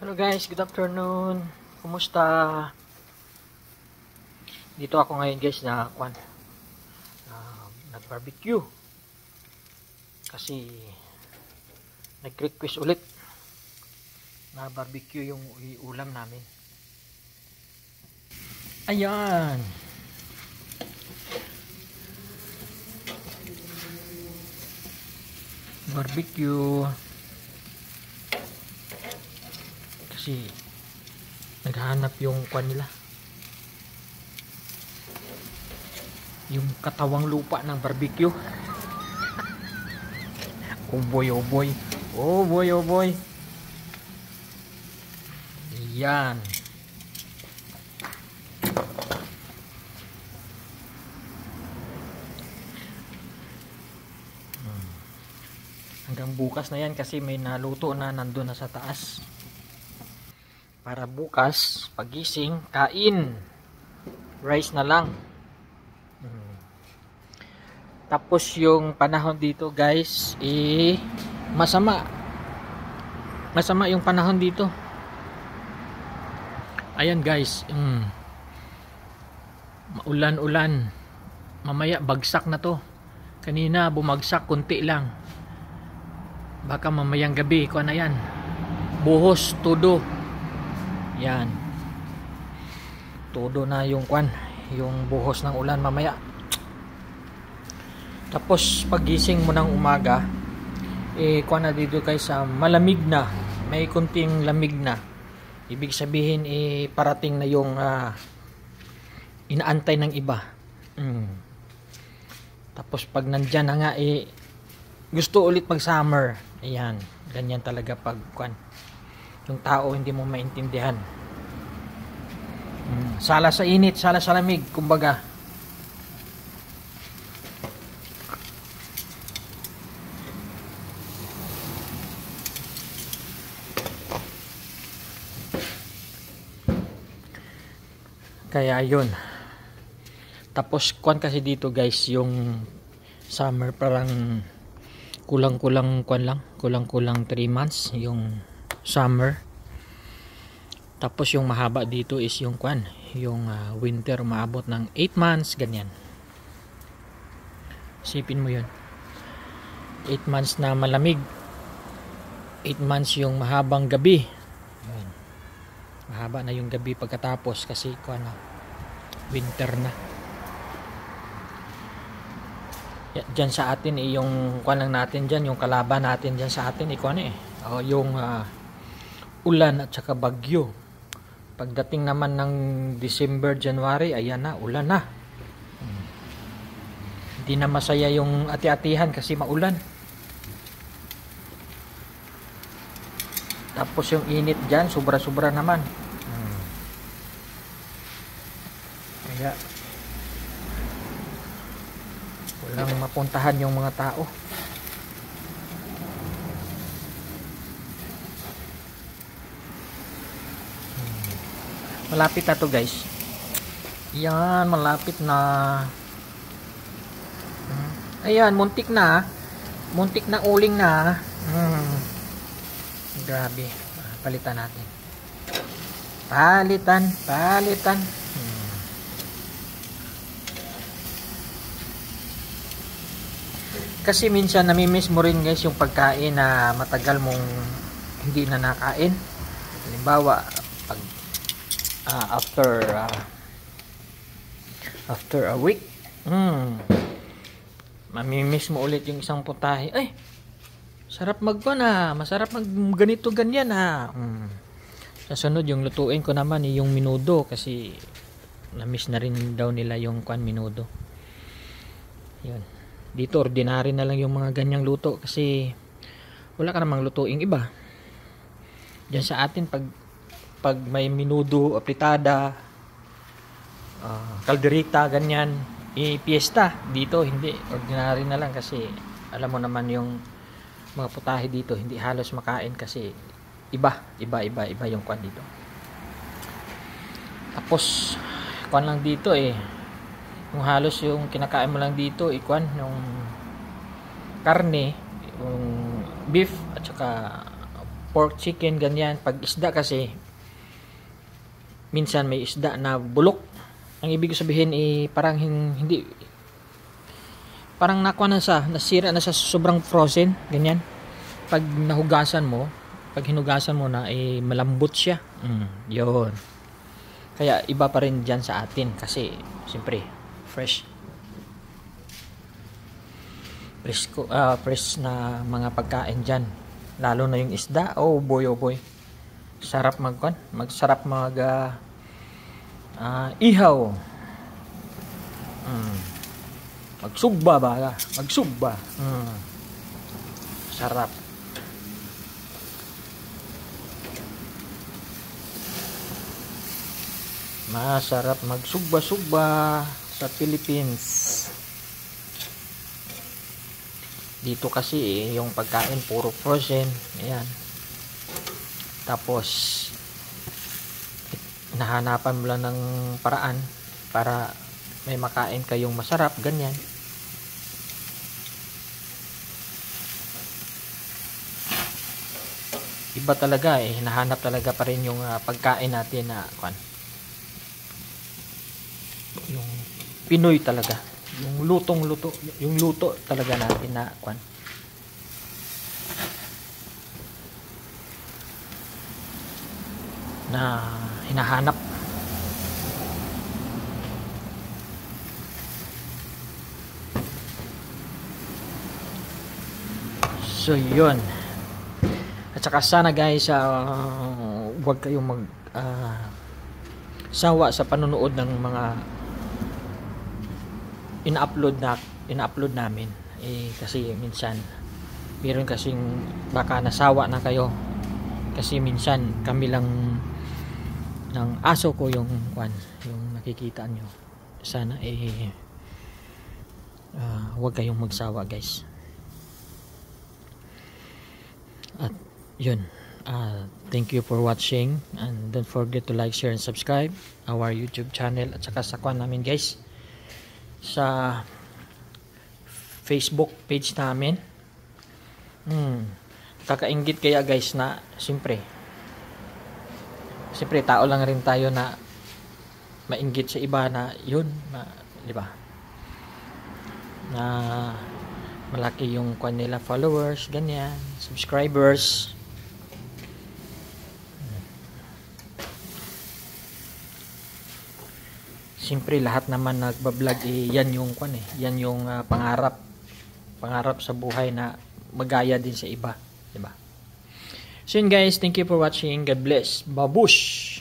Hello guys, good afternoon. Kumusta? Dito ako ngayon guys nag-barbecue. Kasi nag-request ulit na barbecue yung ulam namin. Ayan. Barbecue. Kasi naghahanap yung kwan nila, yung katawang lupa ng barbecue. Oh boy, oh boy, oh boy, oh boy. Yan. Hanggang bukas na yan kasi may naluto na nandun na sa taas. Para bukas, pagising, kain. Rice na lang. Tapos yung panahon dito guys, masama. Masama yung panahon dito. Ayan guys, maulan-ulan. Mamaya bagsak na to. Kanina bumagsak konti lang. Baka mamayang gabi, kuha na yan. Buhos, todo. Yan. Todo na yung kwan, yung buhos ng ulan mamaya. Tapos pagising mo ng umaga, kwan na dito guys, malamig na. May kunting lamig na. Ibig sabihin parating na yung inaantay ng iba. Tapos pag nandyan na nga gusto ulit mag summer. Ayan, ganyan talaga pag kwan, yung tao hindi mo maintindihan. Sala sa init, sala sa lamig, kumbaga. Kaya yun. Tapos kwan kasi dito guys, yung summer parang kulang-kulang kwan lang, kulang-kulang 3 months yung summer. Tapos yung mahaba dito is yung kwan, yung winter umaabot ng 8 months, ganyan. Isipin mo yun, 8 months na malamig, 8 months yung mahabang gabi. Ayan. Mahaba na yung gabi pagkatapos kasi kwan na, winter na. Diyan sa atin yung kwan lang natin dyan, yung kalaban natin dyan sa atin kwan yung ulan at saka bagyo. Pagdating naman ng December, January, ayan na, ulan na. Hindi na masaya yung ati-atihan kasi maulan. Tapos yung init dyan, sobra-sobra naman. Kaya walang mapuntahan yung mga tao. Malapit na to guys. Yan, malapit na. Ayan, muntik na. Muntik na uling na. Grabe. Palitan natin. Palitan. Kasi minsan namimiss mo rin guys yung pagkain na matagal mong hindi na nakain. Halimbawa, pag after a week, mamimiss mo ulit yung isang putahe. Ay, sarap masarap mag ganito ganyan Sa sunod yung lutuin ko naman yung minudo kasi na-miss na rin daw nila yung kwan minudo. Yun. Dito ordinary na lang yung mga ganyang luto kasi wala ka namang lutuing iba. Diyan sa atin pag may minudo, apritada, kalderita, ganyan, piyesta. Dito hindi, ordinary na lang kasi alam mo naman yung mga putahe dito hindi halos makain kasi iba yung kwan dito. Tapos kwan lang dito yung halos yung kinakain mo lang dito kwan, yung karne, yung beef at saka pork, chicken, ganyan. Pag isda kasi, minsan may isda na bulok. Ang ibig sabihin parang hindi, parang nasira na sa sobrang frozen, ganyan. Pag hinugasan mo na, malambot siya. Yun. Kaya iba pa rin dyan sa atin kasi siyempre fresh na mga pagkain dyan, lalo na yung isda. Oh boy, sarap ihaw, magsugba, sarap. Masarap magsugba sa Philippines. Dito kasi yung pagkain puro frozen. Ayan. Tapos nahanapan mo lang ng paraan para may makain kayong masarap, ganyan. Iba talaga hinahanap talaga pa rin yung pagkain natin na yung Pinoy talaga, yung luto talaga natin na na hinahanap. So yun, at saka sana guys, huwag kayong sawa sa panonood ng mga ina-upload namin, kasi minsan meron kasing baka nasawa na kayo kasi minsan kami lang ng aso ko yung nakikita nyo. Sana huwag kayong magsawa guys. At yun, thank you for watching, and don't forget to like, share, and subscribe our YouTube channel, at saka sa namin guys, sa Facebook page namin. Kakaingit kaya guys na siyempre tao lang rin tayo na mainggit sa iba na yun, di ba, na malaki yung nila followers, ganyan, subscribers. Siyempre lahat naman nagba-vlog, yan yung yan yung pangarap sa buhay, na magaya din sa iba, di ba? So yun guys, thank you for watching. God bless. Babush.